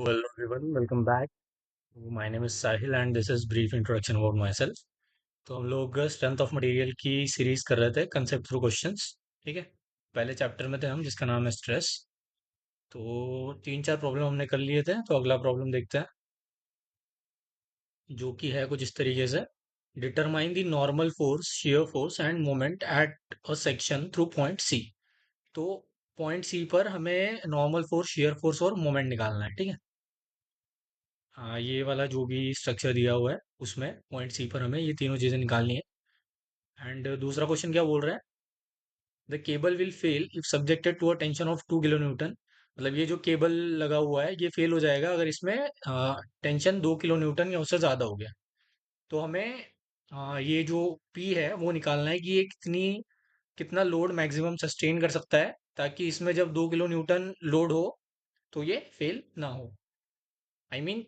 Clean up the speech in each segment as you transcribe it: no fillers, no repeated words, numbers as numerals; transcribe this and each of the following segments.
Hello everyone, welcome back. My name is Sahil and this is brief introduction about myself. तो हम लोग strength of material की series कर रहे थे कंसेप्ट थ्रू क्वेश्चंस। ठीक है। पहले चैप्टर में थे हम जिसका नाम है स्ट्रेस। तो तीन चार प्रॉब्लम हमने कर लिए थे, तो अगला प्रॉब्लम देखते हैं जो कि है कुछ इस तरीके से। Determine the normal force, shear force and moment at a section through point C. तो पॉइंट सी पर हमें नॉर्मल फोर्स, शियर फोर्स और मोमेंट निकालना है। ठीक है। हाँ, ये वाला जो भी स्ट्रक्चर दिया हुआ है उसमें पॉइंट सी पर हमें ये तीनों चीजें निकालनी है। एंड दूसरा क्वेश्चन क्या बोल रहा है? The cable will fail if subjected to a tension of 2 kilo newton. मतलब ये जो केबल लगा हुआ है ये फेल हो जाएगा अगर इसमें टेंशन 2 किलो न्यूटन या उससे ज्यादा हो गया। तो हमें ये जो पी है वो निकालना है कि ये कितना लोड मैक्सिमम सस्टेन कर सकता है, ताकि इसमें जब 2 किलो न्यूटन लोड हो तो ये फेल ना हो।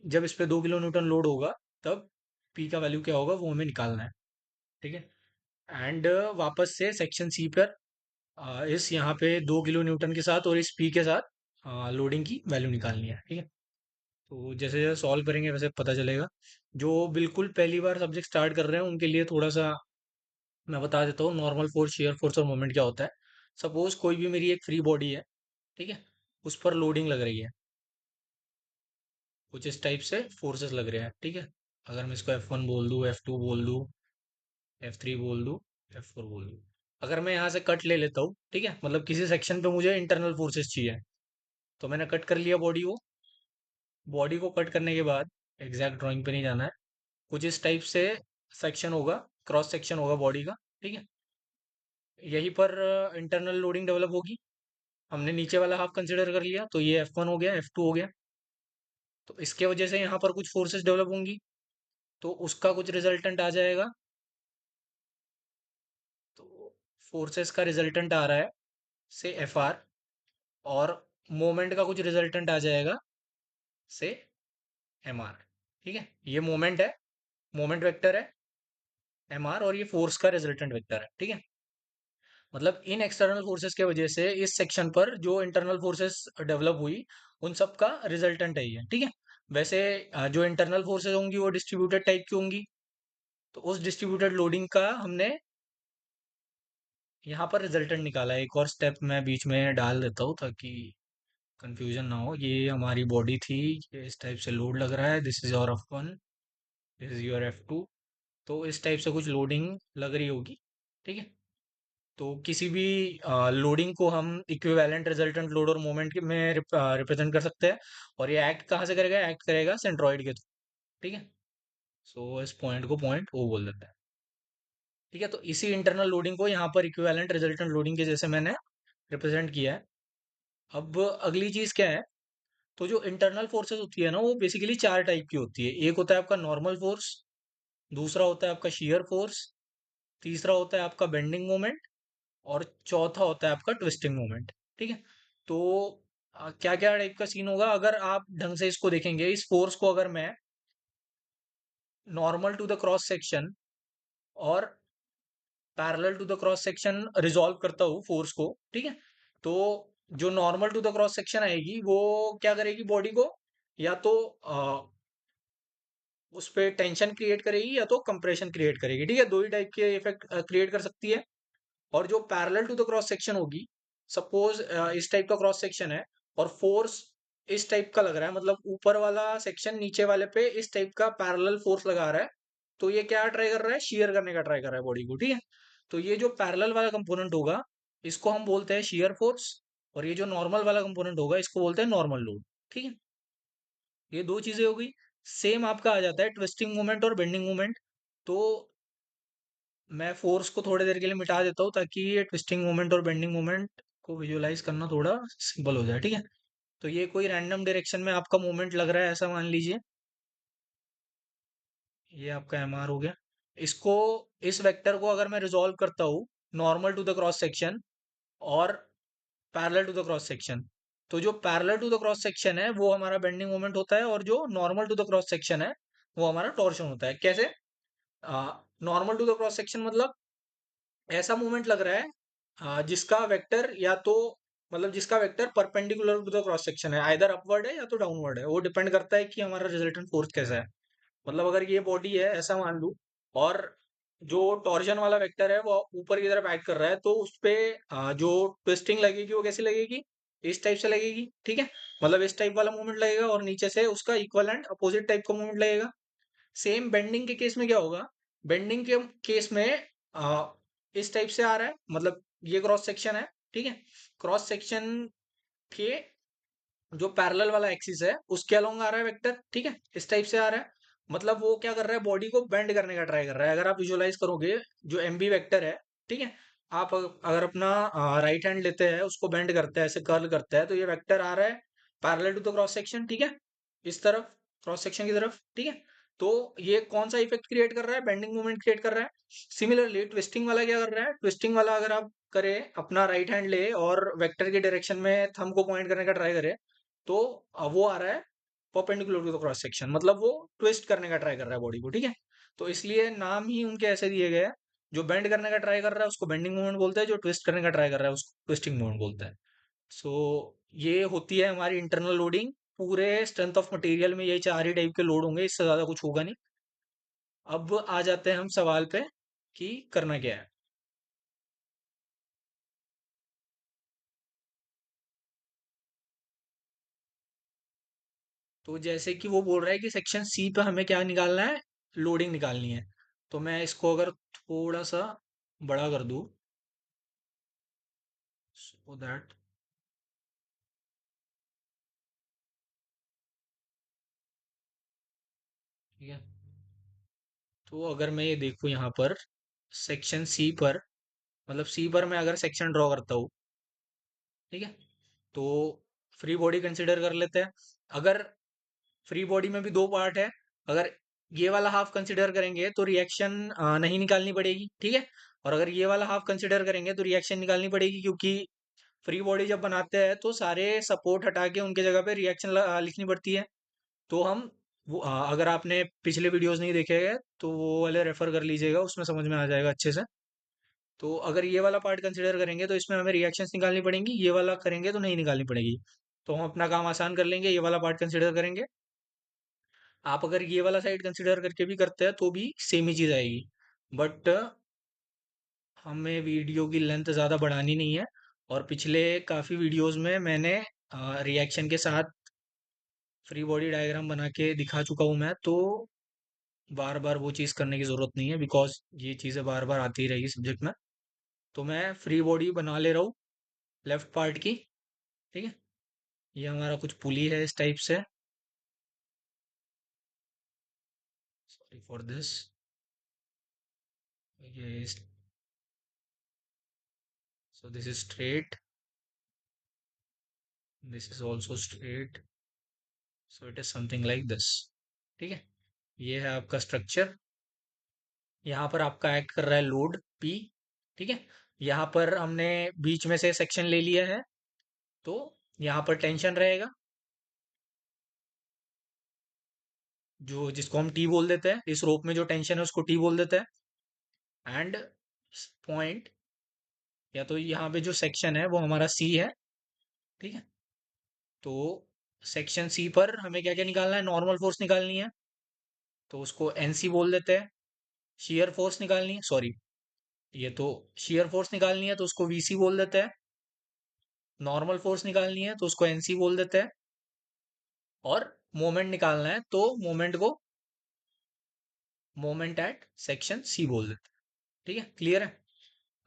जब इस पे 2 किलो न्यूटन लोड होगा तब पी का वैल्यू क्या होगा वो हमें निकालना है। ठीक है। एंड वापस से सेक्शन सी पर इस यहाँ पे 2 किलो न्यूटन के साथ और इस पी के साथ लोडिंग की वैल्यू निकालनी है। ठीक है। तो जैसे जैसे सॉल्व करेंगे वैसे पता चलेगा। जो बिल्कुल पहली बार सब्जेक्ट स्टार्ट कर रहे हैं उनके लिए थोड़ा सा मैं बता देता हूँ नॉर्मल फोर्स, शियर फोर्स और मोमेंट क्या होता है। सपोज कोई भी मेरी एक फ्री बॉडी है। ठीक है। उस पर लोडिंग लग रही है, कुछ इस टाइप से फोर्सेस लग रहे हैं। ठीक है। अगर मैं इसको F1 बोल दूँ, F2 बोल दूँ, F3 बोल दूँ, F4 बोल दूँ। अगर मैं यहाँ से कट ले लेता हूँ, ठीक है, मतलब किसी सेक्शन पे मुझे इंटरनल फोर्सेस चाहिए, तो मैंने कट कर लिया बॉडी को। बॉडी को कट करने के बाद एग्जैक्ट ड्राइंग पे नहीं जाना है, कुछ इस टाइप से सेक्शन होगा, क्रॉस सेक्शन होगा बॉडी का। ठीक है। यहीं पर इंटरनल लोडिंग डेवलप होगी। हमने नीचे वाला हाफ कंसिडर कर लिया तो ये F1 हो गया, F2 हो गया। तो इसके वजह से यहाँ पर कुछ फोर्सेस डेवलप होंगी, तो उसका कुछ रिजल्टेंट आ जाएगा। तो फोर्सेस का रिजल्टेंट आ रहा है से Fr, और मोमेंट का कुछ रिजल्टेंट आ जाएगा से Mr। ठीक है। ये मोमेंट है, मोमेंट वेक्टर है Mr, और ये फोर्स का रिजल्टेंट वेक्टर है। ठीक है। मतलब इन एक्सटर्नल फोर्सेस के वजह से इस सेक्शन पर जो इंटरनल फोर्सेस डेवलप हुई उन सब का रिजल्टेंट है ये। ठीक है। वैसे जो इंटरनल फोर्सेस होंगी वो डिस्ट्रीब्यूटेड टाइप की होंगी। तो उस डिस्ट्रीब्यूटेड लोडिंग का हमने यहाँ पर रिजल्टेंट निकाला है। एक और स्टेप मैं बीच में डाल देता हूँ ताकि कंफ्यूजन ना हो। ये हमारी बॉडी थी, ये इस टाइप से लोड लग रहा है, this is your F1, this is your F2। तो इस टाइप से कुछ लोडिंग लग रही होगी। ठीक है। तो किसी भी लोडिंग को हम इक्विवेलेंट रिजल्टेंट लोड और मोमेंट में रिप्रेजेंट कर सकते हैं। और ये एक्ट कहाँ से करेगा? एक्ट करेगा सेंट्रॉइड के थ्रू। ठीक है। सो इस पॉइंट को पॉइंट ओ बोल देते हैं। ठीक है। तो इसी इंटरनल लोडिंग को यहाँ पर इक्विवेलेंट रिजल्टेंट लोडिंग के जैसे मैंने रिप्रेजेंट किया है। अब अगली चीज क्या है? तो जो इंटरनल फोर्सेस होती है ना वो बेसिकली चार टाइप की होती है। एक होता है आपका नॉर्मल फोर्स, दूसरा होता है आपका शियर फोर्स, तीसरा होता है आपका बेंडिंग मोमेंट, और चौथा होता है आपका ट्विस्टिंग मोमेंट। ठीक है। तो क्या क्या टाइप का सीन होगा अगर आप ढंग से इसको देखेंगे? इस फोर्स को अगर मैं normal to the cross section और parallel to the cross section resolve करता हूँ फोर्स को, ठीक है, तो जो normal to the cross section आएगी वो क्या करेगी? बॉडी को या तो उस पे टेंशन क्रिएट करेगी या तो कंप्रेशन क्रिएट करेगी। ठीक है। दो ही टाइप के इफेक्ट क्रिएट कर सकती है। और जो parallel to the cross section होगी, सपोज इस टाइप का क्रॉस सेक्शन है और फोर्स इस टाइप का लग रहा है, मतलब ऊपर वाला सेक्शन नीचे वाले पे इस टाइप का पैरेलल फोर्स लगा रहा है, तो ये क्या ट्राई कर रहा है? शेयर करने का ट्राई कर रहा है बॉडी को। ठीक है। तो ये जो पैरेलल वाला कंपोनेंट होगा इसको हम बोलते हैं शेयर फोर्स, और ये जो नॉर्मल वाला कंपोनेंट होगा इसको बोलते हैं नॉर्मल लोड। ठीक है। ये दो चीजें हो गई। सेम आपका आ जाता है ट्विस्टिंग मोमेंट और बेंडिंग मोमेंट। तो मैं फोर्स को थोड़ी देर के लिए मिटा देता हूँ ताकि ये ट्विस्टिंग मोमेंट और बेंडिंग मोमेंट को विजुअलाइज करना थोड़ा सिंपल हो जाए। ठीक है। तो ये कोई रैंडम डायरेक्शन में आपका मूवमेंट लग रहा है ऐसा मान लीजिए। ये आपका MR हो गया। इसको, इस वेक्टर को अगर मैं रिजॉल्व करता हूँ normal to the cross section और parallel to the cross section, तो जो parallel to the cross section है वो हमारा बेंडिंग मोमेंट होता है, और जो normal to the cross section है वो हमारा टॉर्शन होता है। कैसे? Normal to the cross section मतलब ऐसा मूवमेंट लग रहा है जिसका वेक्टर या तो मतलब जिसका vector perpendicular to the cross section है, आइदर अपवर्ड है या तो डाउनवर्ड है, वो डिपेंड करता है कि हमारा रिजल्टेंट फोर्स कैसा है। मतलब अगर ये बॉडी है ऐसा मान लूं, और जो टॉर्जन वाला वेक्टर है वो ऊपर की तरफ एक्ट कर रहा है, तो उस पे जो ट्विस्टिंग लगेगी वो कैसी लगेगी, इस टाइप से लगेगी, ठीक है। मतलब इस टाइप वाला मूवमेंट लगेगा, और नीचे से उसका इक्वलेंट अपोजिट टाइप का मूवमेंट लगेगा। सेम बेंडिंग के केस में क्या होगा, बेंडिंग के केस में इस टाइप से आ रहा है, मतलब ये क्रॉस सेक्शन है, ठीक है। क्रॉस सेक्शन के जो पैरेलल वाला एक्सिस है उसके अलोंग आ रहा है वेक्टर, ठीक है, इस टाइप से आ रहा है। मतलब वो क्या कर रहा है, बॉडी को बेंड करने का ट्राई कर रहा है। अगर आप विजुअलाइज करोगे, जो एम बी वेक्टर है, ठीक है, आप अगर अपना राइट हैंड लेते हैं, उसको बेंड करते हैं, ऐसे कर्ल करते हैं, तो ये वेक्टर आ रहा है parallel to the cross section, ठीक है, इस तरफ, क्रॉस सेक्शन की तरफ, ठीक है। तो ये कौन सा इफेक्ट क्रिएट कर रहा है, बेंडिंग मूवमेंट क्रिएट कर रहा है। सिमिलरली ट्विस्टिंग वाला क्या कर रहा है, ट्विस्टिंग वाला अगर आप करें, अपना राइट हैंड ले और वेक्टर के डायरेक्शन में थंब को पॉइंट करने का ट्राई करें, तो वो आ रहा है perpendicular to the cross section, मतलब वो ट्विस्ट करने का ट्राई कर रहा है बॉडी को, ठीक है। तो इसलिए नाम ही उनके ऐसे दिए गए हैं। जो बेंड करने का ट्राई कर रहा है उसको बेंडिंग मूवमेंट बोलते हैं, जो ट्विस्ट करने का ट्राई कर रहा है उसको ट्विस्टिंग मूवमेंट बोलते हैं। सो ये होती है हमारी इंटरनल लोडिंग। पूरे स्ट्रेंथ ऑफ मटेरियल में यही चार ही टाइप के लोड होंगे, इससे ज्यादा कुछ होगा नहीं। अब आ जाते हैं हम सवाल पे कि करना क्या है। तो जैसे कि वो बोल रहा है कि सेक्शन सी पे हमें क्या निकालना है, लोडिंग निकालनी है। तो मैं इसको अगर थोड़ा सा बड़ा कर दूं, सो दैट, ठीक है। तो अगर मैं ये देखूं यहाँ पर सेक्शन सी पर, मतलब सी पर मैं अगर सेक्शन ड्रॉ करता हूँ, ठीक है, तो फ्री बॉडी कंसिडर कर लेते हैं। अगर फ्री बॉडी में भी दो पार्ट है, अगर ये वाला हाफ कंसिडर करेंगे तो रिएक्शन नहीं निकालनी पड़ेगी, ठीक है। और अगर ये वाला हाफ कंसिडर करेंगे तो रिएक्शन निकालनी पड़ेगी, क्योंकि फ्री बॉडी जब बनाते हैं तो सारे सपोर्ट हटा के उनके जगह पे रिएक्शन लिखनी पड़ती है। तो हम वो अगर आपने पिछले वीडियोस नहीं देखे हैं तो वो वाले रेफर कर लीजिएगा, उसमें समझ में आ जाएगा अच्छे से। तो अगर ये वाला पार्ट कंसिडर करेंगे तो इसमें हमें रिएक्शंस निकालनी पड़ेंगी, ये वाला करेंगे तो नहीं निकालनी पड़ेगी। तो हम अपना काम आसान कर लेंगे, ये वाला पार्ट कंसिडर करेंगे। आप अगर ये वाला साइड कंसिडर करके भी करते हैं तो भी सेम ही चीज आएगी। बट हमें वीडियो की लेंथ ज़्यादा बढ़ानी नहीं है, और पिछले काफ़ी वीडियोस में मैंने रिएक्शन के साथ फ्री बॉडी डायग्राम बना के दिखा चुका हूँ मैं, तो बार बार वो चीज़ करने की ज़रूरत नहीं है, बिकॉज ये चीज़ें बार बार आती रहेगी सब्जेक्ट में। तो मैं फ्री बॉडी बना ले रहा हूँ लेफ्ट पार्ट की, ठीक है। ये हमारा कुछ पुली है इस टाइप से, सॉरी फॉर दिस। ये, so this is straight, this is also straight, so it is something like this, ठीक है। ये है आपका स्ट्रक्चर। यहाँ पर आपका एक्ट कर रहा है लोड पी, ठीक है। यहाँ पर हमने बीच में से सेक्शन ले लिया है, तो यहाँ पर टेंशन रहेगा, जो जिसको हम टी बोल देते हैं, इस रोप में जो टेंशन है उसको टी बोल देते हैं। एंड पॉइंट, या तो यहाँ पे जो सेक्शन है वो हमारा सी है, ठीक है। तो सेक्शन सी पर हमें क्या क्या निकालना है, नॉर्मल फोर्स निकालनी है, तो उसको एनसी बोल देते हैं। शियर फोर्स निकालनी है, सॉरी, ये तो शियर फोर्स निकालनी है तो उसको वीसी बोल देते हैं। नॉर्मल फोर्स निकालनी है तो उसको एनसी बोल देते हैं। और मोमेंट निकालना है तो मोमेंट को मोमेंट एट सेक्शन सी बोल देते हैं, ठीक है, क्लियर है।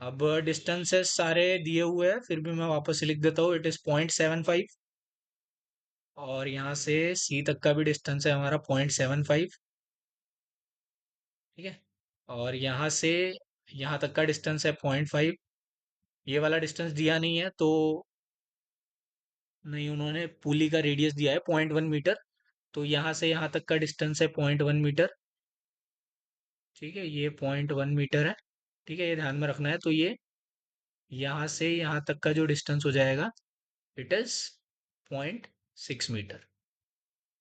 अब डिस्टेंसेस सारे दिए हुए हैं, फिर भी मैं वापस से लिख देता हूँ, इट इज 0.75। और यहाँ से सी तक का भी डिस्टेंस है हमारा 0.75, ठीक है। और यहाँ से यहाँ तक का डिस्टेंस है 0.5। ये वाला डिस्टेंस दिया नहीं है, तो नहीं, उन्होंने पुली का रेडियस दिया है 0.1 मीटर, तो यहाँ से यहाँ तक का डिस्टेंस है 0.1 मीटर, ठीक है। ये 0.1 मीटर है, ठीक है, ये ध्यान में रखना है। तो ये यहाँ से यहाँ तक का जो डिस्टेंस हो जाएगा, इट इज 0.6 मीटर,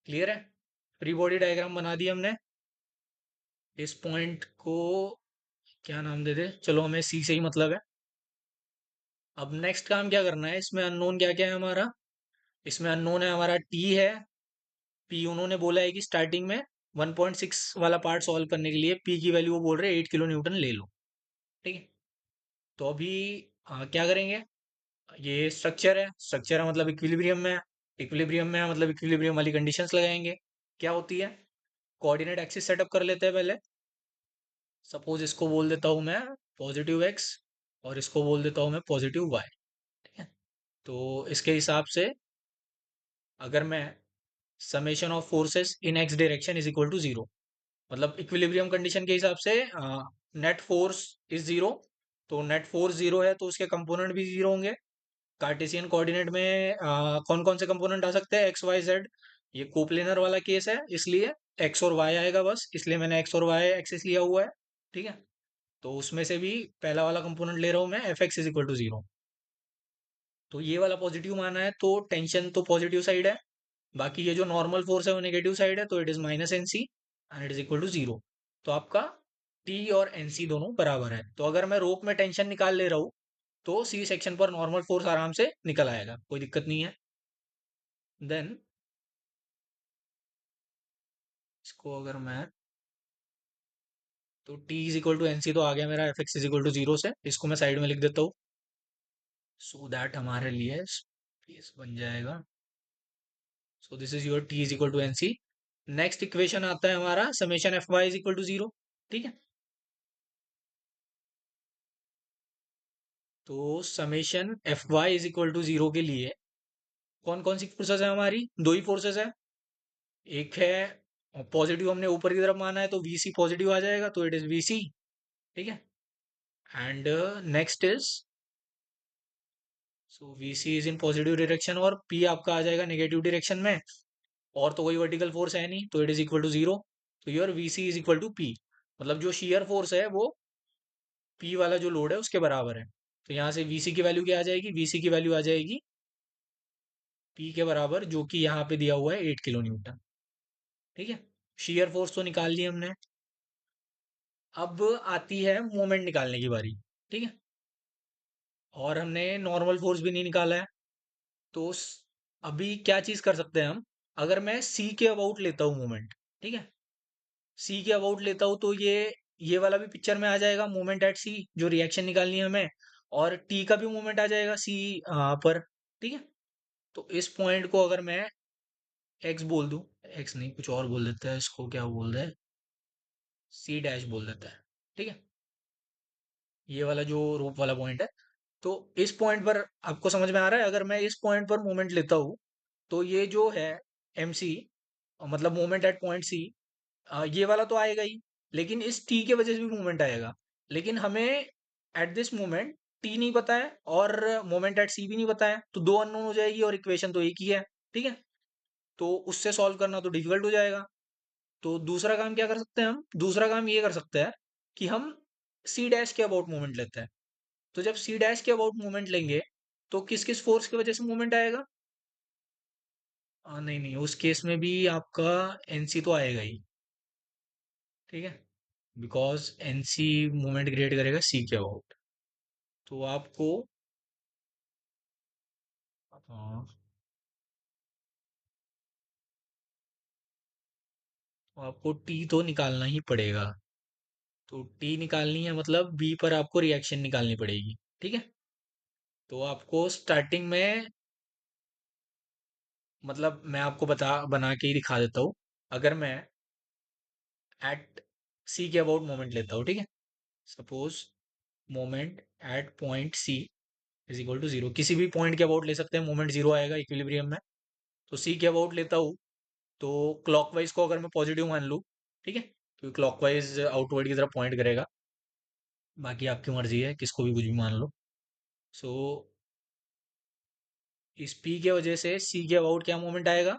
क्लियर है। फ्री बॉडी डायग्राम बना दी हमने। इस पॉइंट को क्या नाम दे दे, चलो हमें सी से ही मतलब है, अब नेक्स्ट काम क्या करना है, इसमें अननोन क्या क्या है हमारा। इसमें अननोन है हमारा टी है, पी उन्होंने बोला है कि स्टार्टिंग में 1.6 वाला पार्ट सॉल्व करने के लिए पी की वैल्यू वो बोल रहे हैं 8 किलो न्यूटन ले लो। ठीक है। तो अभी क्या करेंगे। ये स्ट्रक्चर है मतलब इक्विलिब्रियम में है। इक्विलिब्रियम में है मतलब इक्विलिब्रियम वाली कंडीशंस लगाएंगे। क्या होती है, कोऑर्डिनेट एक्सिस सेटअप कर लेते हैं पहले। सपोज इसको बोल देता हूं मैं पॉजिटिव एक्स, और इसको बोल देता हूं मैं पॉजिटिव वाई। ठीक है। तो इसके हिसाब से अगर मैं summation of forces in X direction is equal to zero, मतलब इक्विलिब्रियम कंडीशन के हिसाब से नेट फोर्स इज जीरो। तो नेट फोर्स जीरो है तो उसके कंपोनेंट भी जीरो होंगे। कार्टेशियन कोऑर्डिनेट में कौन कौन से कंपोनेंट आ सकते हैं, एक्स वाई जेड। ये कोप्लेनर वाला केस है इसलिए एक्स और वाई आएगा बस, इसलिए मैंने एक्स और वाई एक्सिस लिया हुआ है। ठीक है। तो उसमें से भी पहला वाला कंपोनेंट ले रहा हूं मैं F X is equal to zero. तो ये वाला पॉजिटिव माना है तो टेंशन तो पॉजिटिव साइड है। बाकी ये जो नॉर्मल फोर्स है वो नेगेटिव साइड है, तो it is minus N C and it is equal to zero. तो आपका टी और एन सी दोनों बराबर है। तो अगर मैं रोप में टेंशन निकाल ले रहा हूँ तो सी सेक्शन पर नॉर्मल फोर्स आराम से निकल आएगा, कोई दिक्कत नहीं है। देन इसको अगर मैं, तो T is equal to N C तो आ गया मेरा F X is equal to zero से, इसको मैं साइड में लिख देता हूँ सो दैट हमारे लिए स्पेस बन जाएगा। So this is your T is equal to N C. Next equation आता है हमारा summation F Y is equal to zero. ठीक है। तो summation F Y is equal to zero के लिए कौन कौन सी फोर्सेस है हमारी, दो ही फोर्सेस है। एक है पॉजिटिव, हमने ऊपर की तरफ माना है तो वीसी पॉजिटिव आ जाएगा तो इट इज वीसी। ठीक है। And next is, so VC is in positive direction और पी आपका आ जाएगा नेगेटिव डायरेक्शन में। और तो कोई वर्टिकल फोर्स है नहीं तो it is equal to zero. तो your VC is equal to P, मतलब जो शियर फोर्स है वो पी वाला जो लोड है उसके बराबर है। तो यहाँ से वीसी की वैल्यू क्या आ जाएगी, वीसी की वैल्यू आ जाएगी पी के बराबर, जो कि यहाँ पे दिया हुआ है 8 किलो न्यूटन। ठीक है। शियर फोर्स तो निकाल ली हमने। अब आती है मोमेंट निकालने की बारी। ठीक है। और हमने नॉर्मल फोर्स भी नहीं निकाला है। तो अभी क्या चीज कर सकते हैं हम, अगर मैं सी के अबाउट लेता हूँ मोमेंट। ठीक है। सी के अबाउट लेता हूँ तो ये वाला भी पिक्चर में आ जाएगा मोमेंट एट सी, जो रिएक्शन निकालनी है हमें। और टी का भी मोमेंट आ जाएगा सी पर। ठीक है। तो इस पॉइंट को अगर मैं एक्स बोल दूं, एक्स नहीं कुछ और बोल देते हैं, इसको क्या बोल रहे हैं, सी डैश बोल देता है। ठीक है। ये वाला जो रूप वाला पॉइंट है, तो इस पॉइंट पर आपको समझ में आ रहा है, अगर मैं इस पॉइंट पर मोमेंट लेता हूँ तो ये जो है एम सी, मतलब मोमेंट एट पॉइंट सी, ये वाला तो आएगा ही, लेकिन इस टी के वजह से भी मूवमेंट आएगा। लेकिन हमें एट दिस मोमेंट टी नहीं पता है और मोमेंट एट सी भी नहीं पता है, तो दो अननोन हो जाएगी और इक्वेशन तो एक ही है। ठीक है। तो उससे सॉल्व करना तो डिफिकल्ट हो जाएगा। तो दूसरा काम क्या कर सकते हैं हम, दूसरा काम ये कर सकते हैं कि हम सी डैश के अबाउट मूवमेंट लेते हैं। तो जब सी डैश के अबाउट मूवमेंट लेंगे तो किस किस फोर्स की वजह से मूवमेंट आएगा। नहीं नहीं, उस केस में भी आपका एनसी तो आएगा ही। ठीक है। बिकॉज एनसी मूवमेंट क्रिएट करेगा सी के अबाउट। तो आपको टी तो निकालना ही पड़ेगा। तो टी निकालनी है मतलब बी पर आपको रिएक्शन निकालनी पड़ेगी। ठीक है। तो आपको स्टार्टिंग में, मतलब मैं आपको बना के ही दिखा देता हूँ। अगर मैं एट सी के अबाउट मोमेंट लेता हूँ। ठीक है। Suppose moment at point C is equal to zero, किसी भी पॉइंट के अबाउट ले सकते हैं, मोमेंट जीरो आएगा इक्विलिब्रियम में। तो सी के अबाउट लेता हूँ तो क्लॉकवाइज को अगर मैं पॉजिटिव मान लूँ, ठीक है, क्योंकि क्लॉकवाइज आउटवर्ड की तरफ पॉइंट करेगा। बाकी आपकी मर्जी है, किसको भी कुछ भी मान लो। सो इस पी के वजह से सी के अबाउट क्या मोमेंट आएगा,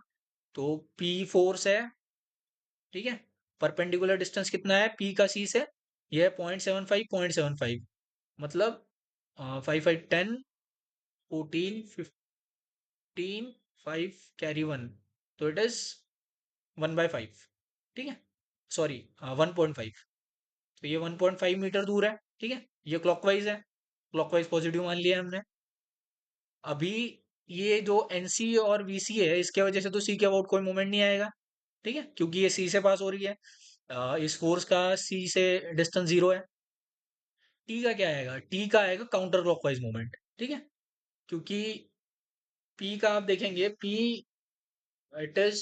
तो पी फोर्स है। ठीक है। परपेंडिकुलर डिस्टेंस कितना है पी का सी से, यह है 0.75 0.75, मतलब 5 5 10 14 15 5 कैरी वन, तो इट इज 1/5। ठीक है। सॉरी 1.5। तो ये 1.5 मीटर दूर है। ठीक है। ये क्लॉकवाइज है, क्लॉकवाइज पॉजिटिव मान लिया हमने। अभी ये जो एनसी और वीसी है, इसके वजह से तो सी के अबाउट कोई मूवमेंट नहीं आएगा, ठीक है, क्योंकि ये सी से पास हो रही है। इस फोर्स का सी से डिस्टेंस 0 है। टी का क्या आएगा? टी का आएगा काउंटर क्लॉकवाइज मूवमेंट, ठीक है, क्योंकि पी का आप देखेंगे, P it is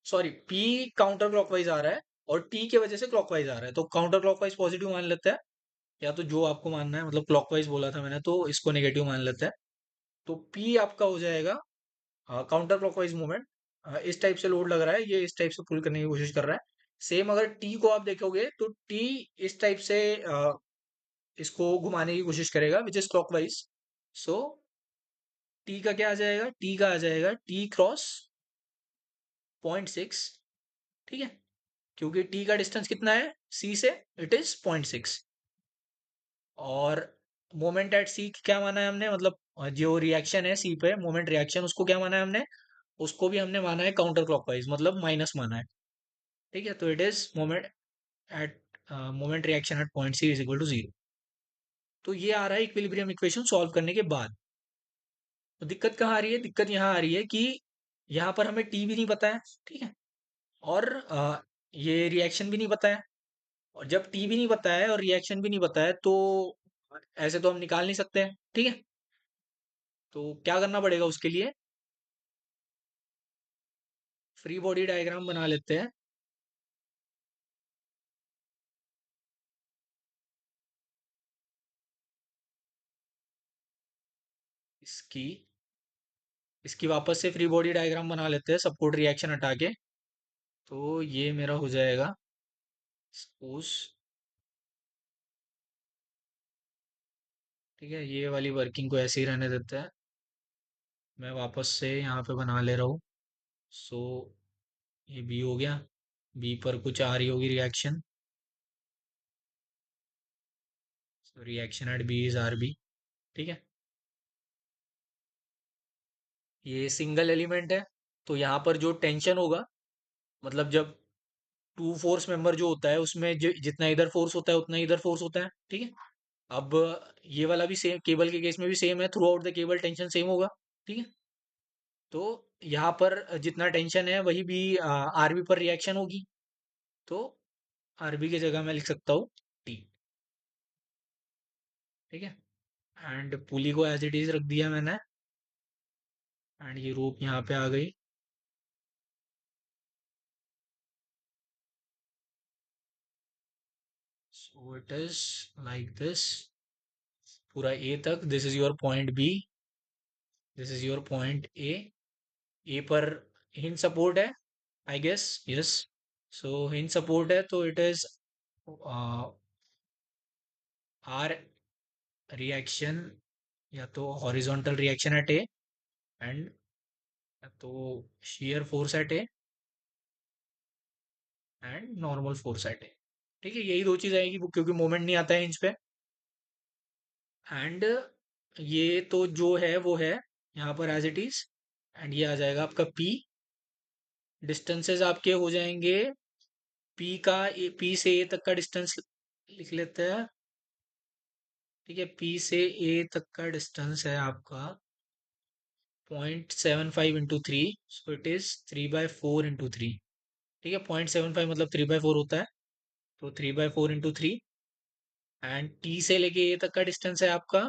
sorry P counter clockwise आ रहा है और टी की वजह से क्लॉकवाइज आ रहा है, तो काउंटर क्लॉकवाइज पॉजिटिव मान लेते हैं, या तो जो आपको मानना है, मतलब क्लॉकवाइज बोला था मैंने तो इसको नेगेटिव मान लेते हैं। तो पी आपका हो जाएगा काउंटर क्लॉकवाइज मूवमेंट। इस टाइप से लोड लग रहा है, ये इस टाइप से पुल करने की कोशिश कर रहा है। सेम अगर टी को आप देखोगे तो टी इस टाइप से इसको घुमाने की कोशिश करेगा, which is clockwise. So T का क्या आ जाएगा? टी का आ जाएगा टी क्रॉस 0.6, ठीक है, क्योंकि टी का डिस्टेंस कितना है सी से? It is 0.6। और मोमेंट एट सी क्या माना है हमने, मतलब जो रिएक्शन है सी पे, मोमेंट रिएक्शन, उसको क्या माना है हमने? उसको भी हमने माना है काउंटर क्लॉकवाइज, मतलब माइनस माना है, ठीक है। तो it is moment at moment reaction at point C is equal to 0। तो ये आ रहा है इक्विलिब्रियम इक्वेशन सॉल्व करने के बाद। तो दिक्कत कहाँ आ रही है? दिक्कत यहाँ आ रही है कि यहाँ पर हमें टी भी नहीं पता है, ठीक है, और ये रिएक्शन भी नहीं पता है। और जब टी भी नहीं पता है और रिएक्शन भी नहीं पता है, तो ऐसे तो हम निकाल नहीं सकते हैं, ठीक है। तो क्या करना पड़ेगा उसके लिए? फ्री बॉडी डायग्राम बना लेते हैं इसकी। इसकी वापस से फ्री बॉडी डायग्राम बना लेते हैं, सपोर्ट रिएक्शन हटा के। तो ये मेरा हो जाएगा, सपोज, ठीक है, ये वाली वर्किंग को ऐसे ही रहने देते हैं। मैं वापस से यहाँ पे बना ले रहा हूँ। सो ये बी हो गया, बी पर कुछ आ रही होगी reaction, so reaction at B is R B, ठीक है। ये सिंगल एलिमेंट है, तो यहाँ पर जो टेंशन होगा, मतलब जब टू फोर्स मेंबर जो होता है उसमें जितना इधर फोर्स होता है उतना इधर फोर्स होता है, ठीक है। अब ये वाला भी सेम, केबल के केस में भी सेम है, through out the cable tension same होगा, ठीक है। तो यहाँ पर जितना टेंशन है वही भी आरबी पर रिएक्शन होगी, तो आरबी की जगह मैं लिख सकता हूँ टी, ठीक है। एंड पुली को एज इट इज रख दिया मैंने, एंड ये रोप यहाँ पे आ गई। So it is like this, पूरा ए तक, this is your point B, this is your point A पर हिंज सपोर्ट है, I guess, yes. So hinge support है, तो इट इज आर रिएक्शन, या तो horizontal reaction at A, and या तो shear force at A, and normal force at A, ठीक है। यही दो चीज आएगी, क्योंकि मोमेंट नहीं आता है इंच पे। एंड ये तो जो है वो है यहाँ पर एज इट इज, एंड ये आ जाएगा आपका पी। डिस्टेंसेस आपके हो जाएंगे, पी का पी से ए तक का डिस्टेंस लिख लेते हैं, ठीक है। पी से ए तक का डिस्टेंस है आपका 0.75 into 3, so it is 3/4 into 3, ठीक है। 0.75 मतलब 3/4 होता है, तो 3/4 into 3, एंड टी से लेके ए तक का डिस्टेंस है आपका,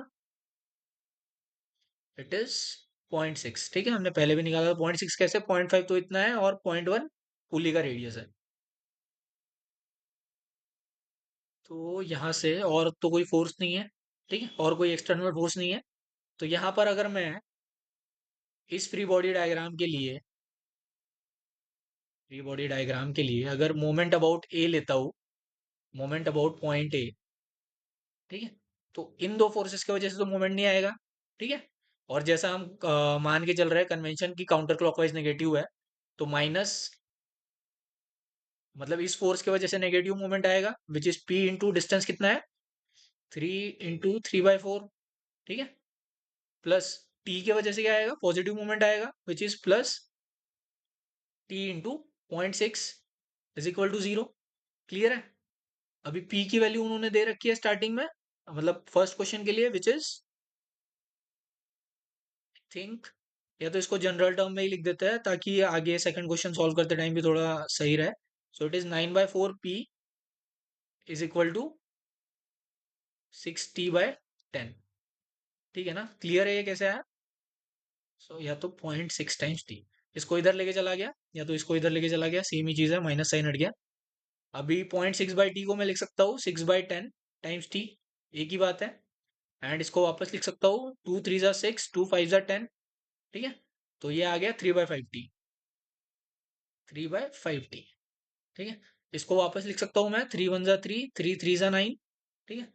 इट इज 0.6, ठीक है। हमने पहले भी निकाला था 0.6, कैसे? 0.5 तो इतना है, और 0.1 पुली का रेडियस है। तो यहाँ से और तो कोई फोर्स नहीं है, ठीक है, और कोई एक्सटर्नल फोर्स नहीं है। तो यहाँ पर अगर मैं इस फ्री बॉडी डायग्राम के लिए अगर मोमेंट अबाउट ए लेता हूँ, मोमेंट अबाउट पॉइंट ए, ठीक है, तो इन दो फोर्सेस की वजह से तो मोमेंट नहीं आएगा, ठीक है। और जैसा हम मान के चल रहे हैं कन्वेंशन की, काउंटर क्लॉकवाइज नेगेटिव है, तो माइनस, मतलब इस फोर्स की वजह से नेगेटिव मोमेंट आएगा, which is P into distance कितना है, 3 into 3/4, ठीक है, प्लस टी की वजह से क्या आएगा? पॉजिटिव मोमेंट आएगा, which is plus T into 0.6 is equal to 0। Clear है? अभी पी की वैल्यू उन्होंने दे रखी है स्टार्टिंग में, मतलब फर्स्ट क्वेश्चन के लिए, विच इज थिंक, या तो इसको जनरल टर्म में ही लिख देते हैं ताकि आगे सेकंड क्वेश्चन सॉल्व करते टाइम भी थोड़ा सही रहे। So it is 9/4 p is equal to 6t/10। ठीक है ना, क्लियर है ये कैसे आया? सो या तो 0.6 टाइम्स टी, इसको इधर लेके चला गया या तो इसको इधर लेके चला गया, सेम ही चीज है, माइनस साइन हट गया। अभी 0.6/t को मैं लिख सकता हूँ 6/10 टाइम्स टी, एक ही बात है। एंड इसको वापस लिख सकता हूँ 2 3 ज़ा 6, 2 5 ज़ा 10। ठीक है, तो ये आ गया 3/5t, 3/5t। ठीक है, इसको वापस लिख सकता हूँ मैं 3 1 ज़ा 3, 3 3 ज़ा 9। ठीक है,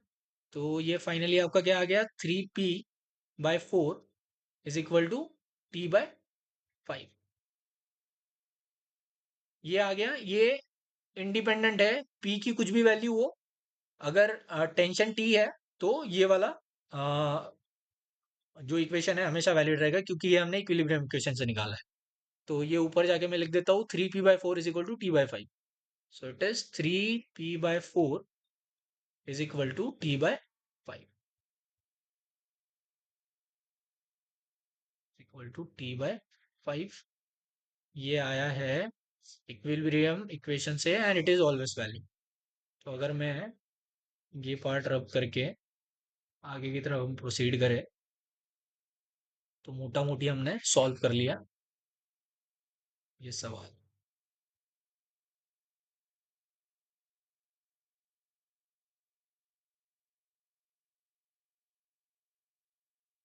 तो ये फाइनली आपका क्या आ गया, 3p/4 is equal to t/5। ये आ गया, ये इंडिपेंडेंट है, p की कुछ भी वैल्यू हो। अगर टेंशन t है तो ये वाला जो इक्वेशन है हमेशा वैलिड रहेगा, क्योंकि ये हमने इक्विलिब्रियम इक्वेशन से निकाला है। तो ये ऊपर जाके मैं लिख देता हूँ 3p/4 is equal to t/5। So it is 3p/4 is equal to t/5, equal to t/5। ये आया है इक्विलिब्रियम इक्वेशन से and it is always valid. तो अगर मैं ये पार्ट रब करके आगे की तरफ हम प्रोसीड करें, तो मोटा मोटी हमने सॉल्व कर लिया ये सवाल।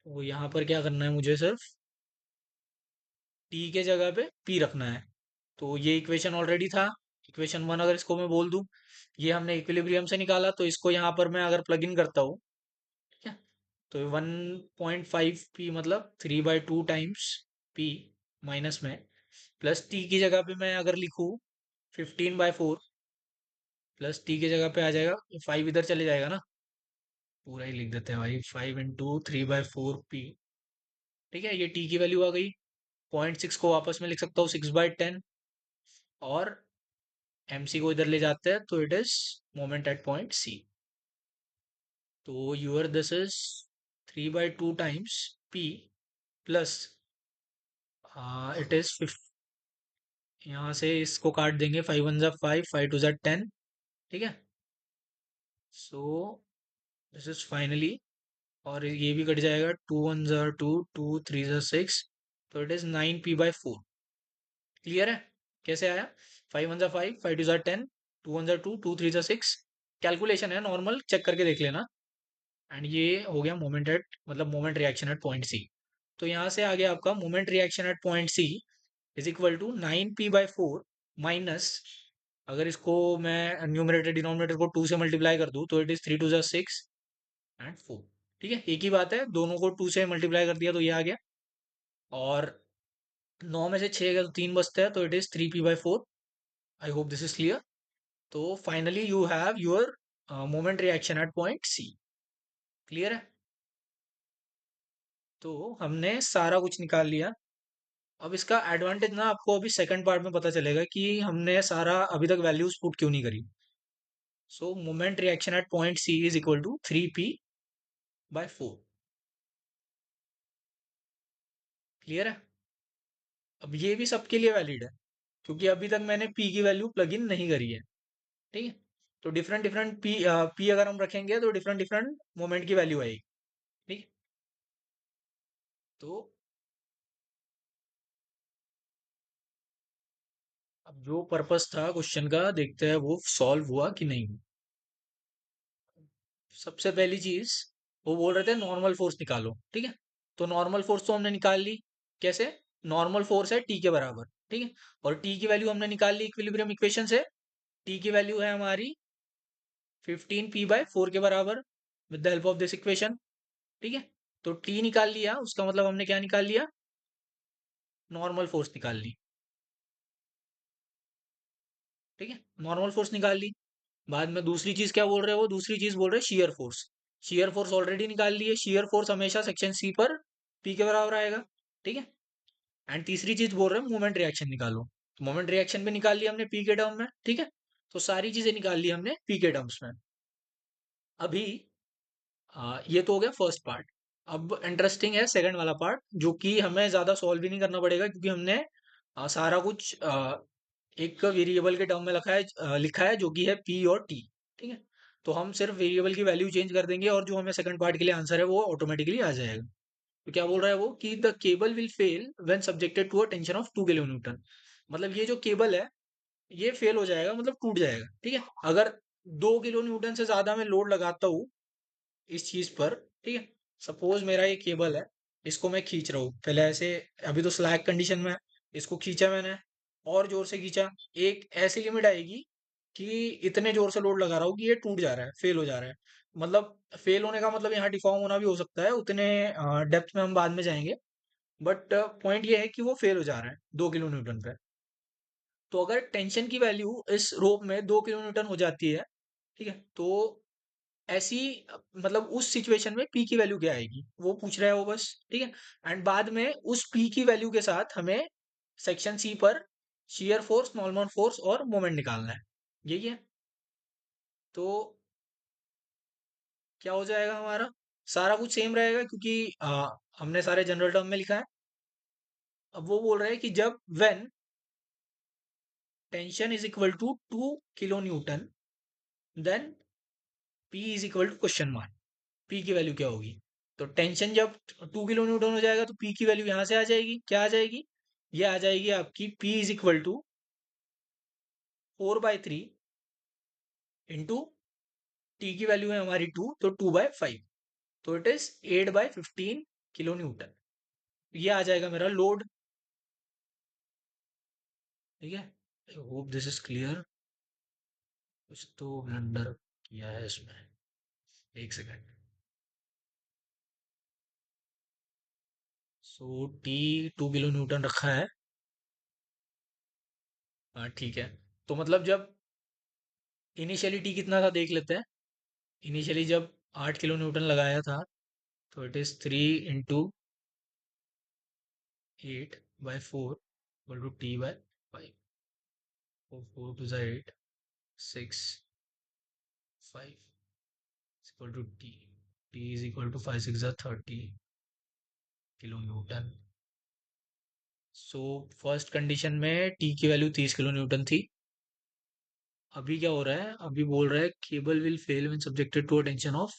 तो यहाँ पर क्या करना है, मुझे सिर्फ टी के जगह पे पी रखना है। तो ये इक्वेशन ऑलरेडी था, इक्वेशन 1 अगर इसको मैं बोल दूं, ये हमने इक्विलिब्रियम से निकाला, तो इसको यहाँ पर मैं अगर प्लग इन करता हूँ, ठीक है, तो 1.5p मतलब 3/2 टाइम्स p माइनस में, प्लस टी की जगह पे मैं अगर लिखूँ 15/4, प्लस टी की जगह पे आ जाएगा 5, इधर चले जाएगा ना, पूरा ही लिख देते हैं भाई, 5 × 3/4p। ठीक है, ये टी की वैल्यू आ गई। 0.6 को वापस में लिख सकता हूँ 6/10, और एमसी को इधर ले जाते हैं तो it is moment at point C. तो your this is 3/2 times p plus it is यहाँ से इसको काट देंगे, 5 1 ज़ा 5, 5 2 ज़ा 10। ठीक है, सो दिस इज फाइनली, और ये भी कट जाएगा, 2 1 ज़ा 2, 2 3 ज़ा 6, तो इट इज 9p/4। क्लियर है कैसे आया? 5 1 ज़ा 5, 5 2 ज़ा 10, 2 1 ज़ा 2, 2 3 ज़ा 6। कैलकुलेशन है नॉर्मल, चेक करके देख लेना। एंड ये हो गया मोमेंट एट, मतलब moment reaction at point C. तो यहाँ से आ गया आपका moment reaction at point C is equal to 9p/4 minus, अगर इसको मैं न्यूमरेटर डिनोमिनेटर को 2 से मल्टीप्लाई कर दूं तो इट इज 3 2 ज़ा 6 एंड 4। ठीक है, एक ही बात है, दोनों को 2 से मल्टीप्लाई कर दिया तो ये आ गया। और 9 में से 6 गए तो 3 बचते हैं, तो it is 3p/4। I hope this is clear. तो finally you have your moment reaction at point C. Clear है? तो हमने सारा कुछ निकाल लिया। अब इसका एडवांटेज ना आपको अभी सेकंड पार्ट में पता चलेगा कि हमने सारा अभी तक वैल्यूज पुट क्यों नहीं करी। So moment reaction at point C is equal to 3p/4। Clear है? अब ये भी सबके लिए वैलिड है, क्योंकि अभी तक मैंने p की वैल्यू प्लग इन नहीं करी है। ठीक है, तो डिफरेंट डिफरेंट p अगर हम रखेंगे तो डिफरेंट डिफरेंट मोमेंट की वैल्यू आएगी। ठीक है, तो अब जो पर्पस था क्वेश्चन का, देखते हैं वो सॉल्व हुआ कि नहीं। सबसे पहली चीज, वो बोल रहे थे नॉर्मल फोर्स निकालो। ठीक है, तो नॉर्मल फोर्स तो हमने निकाल ली। कैसे? नॉर्मल फोर्स है टी के बराबर। ठीक है, और टी की वैल्यू हमने निकाल ली इक्विलिब्रियम इक्वेशन से। टी की वैल्यू है हमारी 15p/4 के बराबर, with the help of this equation. ठीक है, तो टी निकाल लिया, उसका मतलब हमने क्या निकाल लिया, नॉर्मल फोर्स निकाल ली। ठीक है, नॉर्मल फोर्स निकाल ली। बाद में दूसरी चीज क्या बोल रहे हो, वो दूसरी चीज बोल रहे हैं shear force. Shear force already निकाल ली है, शेयर फोर्स हमेशा सेक्शन सी पर पी के बराबर आएगा। ठीक है, एंड तीसरी चीज बोल रहे हैं मोमेंट रिएक्शन निकालो। तो मोमेंट रिएक्शन भी निकाल लिया हमने पी के टर्म में। ठीक है, तो सारी चीजें निकाल ली हमने पी के टर्म्स में। अभी ये तो हो गया फर्स्ट पार्ट। अब इंटरेस्टिंग है सेकंड वाला पार्ट, जो कि हमें ज्यादा सॉल्व भी नहीं करना पड़ेगा, क्योंकि हमने सारा कुछ एक वेरिएबल के टर्म में लिखा है जो कि है पी और टी। ठीक है, तो हम सिर्फ वेरिएबल की वैल्यू चेंज कर देंगे और जो हमें सेकंड पार्ट के लिए आंसर है वो ऑटोमेटिकली आ जाएगा। तो क्या बोल रहा है वो कि the cable will fail when subjected to a tension of 2 kilo newton. मतलब ये जो केबल है ये फेल हो जाएगा, मतलब टूट जाएगा। ठीक है, अगर 2 किलो न्यूटन से ज्यादा मैं लोड लगाता हूँ इस चीज पर। ठीक है, सपोज मेरा ये केबल है, इसको मैं खींच रहा हूँ पहले ऐसे, अभी तो स्लैग कंडीशन में है, इसको खींचा मैंने और जोर से खींचा, एक ऐसी लिमिट आएगी कि इतने जोर से लोड लगा रहा हूँ कि ये टूट जा रहा है, फेल हो जा रहा है। मतलब फेल होने का मतलब यहाँ डिफॉर्म होना भी हो सकता है, उतने डेप्थ में हम बाद में जाएंगे। बट पॉइंट ये है कि वो फेल हो जा रहा है 2 किलो न्यूटन पे। तो अगर टेंशन की वैल्यू इस रोप में 2 किलो न्यूटन हो जाती है, ठीक है, तो ऐसी मतलब उस सिचुएशन में पी की वैल्यू क्या आएगी वो पूछ रहा है वो बस। ठीक है, एंड बाद में उस पी की वैल्यू के साथ हमें सेक्शन सी पर शियर फोर्स, नॉर्मल फोर्स और मोमेंट निकालना है। यही है। तो क्या हो जाएगा हमारा, सारा कुछ सेम रहेगा क्योंकि हमने सारे जनरल टर्म में लिखा है। अब वो बोल रहे हैं कि जब when tension is equal to 2 kilo newton, then P is equal to question mark, P की वैल्यू क्या होगी। तो टेंशन जब 2 किलो न्यूटन हो जाएगा तो पी की वैल्यू यहां से आ जाएगी, क्या आ जाएगी, ये आ जाएगी आपकी P is equal to 4/3 into T की वैल्यू है हमारी 2, तो 2/5, तो इट इज 8/15 किलो न्यूटन। ये आ जाएगा मेरा लोड। ठीक है, आई होप दिस इज क्लियर। कुछ तो ब्लंडर किया है इसमें, एक second. So T 2 kilo Newton रखा है। हाँ ठीक है, तो मतलब जब इनिशियली टी कितना था देख लेते हैं। इनिशियली जब 8 किलो न्यूटन लगाया था, तो it is 3 into 8/4 equal to T/5। 4 4 to the 8, 6 5 equal to T. T is equal to 5 6 30 kilo newton. So first condition में टी की वैल्यू 30 किलो न्यूटन थी। अभी क्या हो रहा है, अभी बोल रहा है cable will fail when subjected to a tension of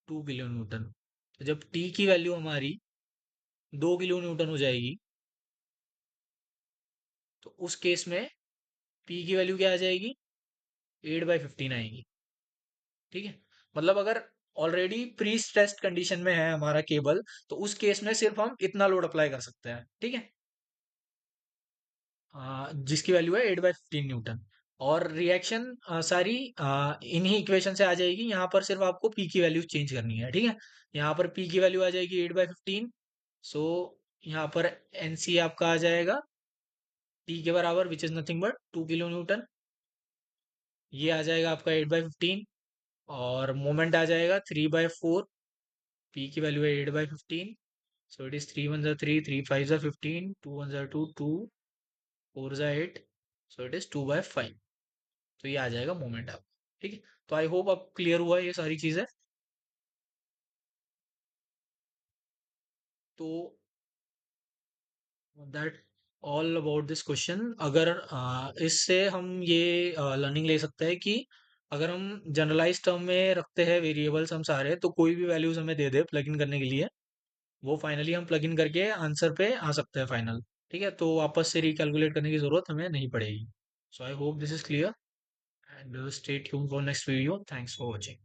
2 kilo newton. तो जब टी की वैल्यू हमारी 2 किलो न्यूटन हो जाएगी, तो उस केस में पी की वैल्यू क्या आ जाएगी, 8/15 आएगी। ठीक है, मतलब अगर ऑलरेडी प्री स्ट्रेस्ड कंडीशन में है हमारा केबल, तो उस केस में सिर्फ हम इतना लोड अप्लाई कर सकते हैं। ठीक है, जिसकी वैल्यू है 8/15 न्यूटन। और रिएक्शन सारी इन्हीं इक्वेशन से आ जाएगी, यहाँ पर सिर्फ आपको पी की वैल्यू चेंज करनी है। ठीक है, यहाँ पर पी की वैल्यू आ जाएगी 8/15। सो यहाँ पर एनसी आपका आ जाएगा टी के बराबर, which is nothing but 2 kilo Newton. ये आ जाएगा आपका 8/15, और मोमेंट आ जाएगा 3/4। पी की वैल्यू है 8/15। सो it is 3 1 3, 3 5 15, 2 1 2, 2 4 8, so it is 2/5। तो ये आ जाएगा मोमेंट आप। ठीक है, तो आई होप अब क्लियर हुआ ये सारी चीजें। तो that all about this question. अगर इससे हम ये लर्निंग ले सकते हैं कि अगर हम जनरलाइज टर्म में रखते हैं वेरिएबल्स हम सारे, तो कोई भी वैल्यूज हमें दे दे प्लग इन करने के लिए, वो फाइनली हम प्लग इन करके आंसर पे आ सकते हैं फाइनल। ठीक है, तो वापस से रिकैलकुलेट करने की जरूरत हमें नहीं पड़ेगी। So I hope this is clear, and stay tuned for next video. Thanks for watching.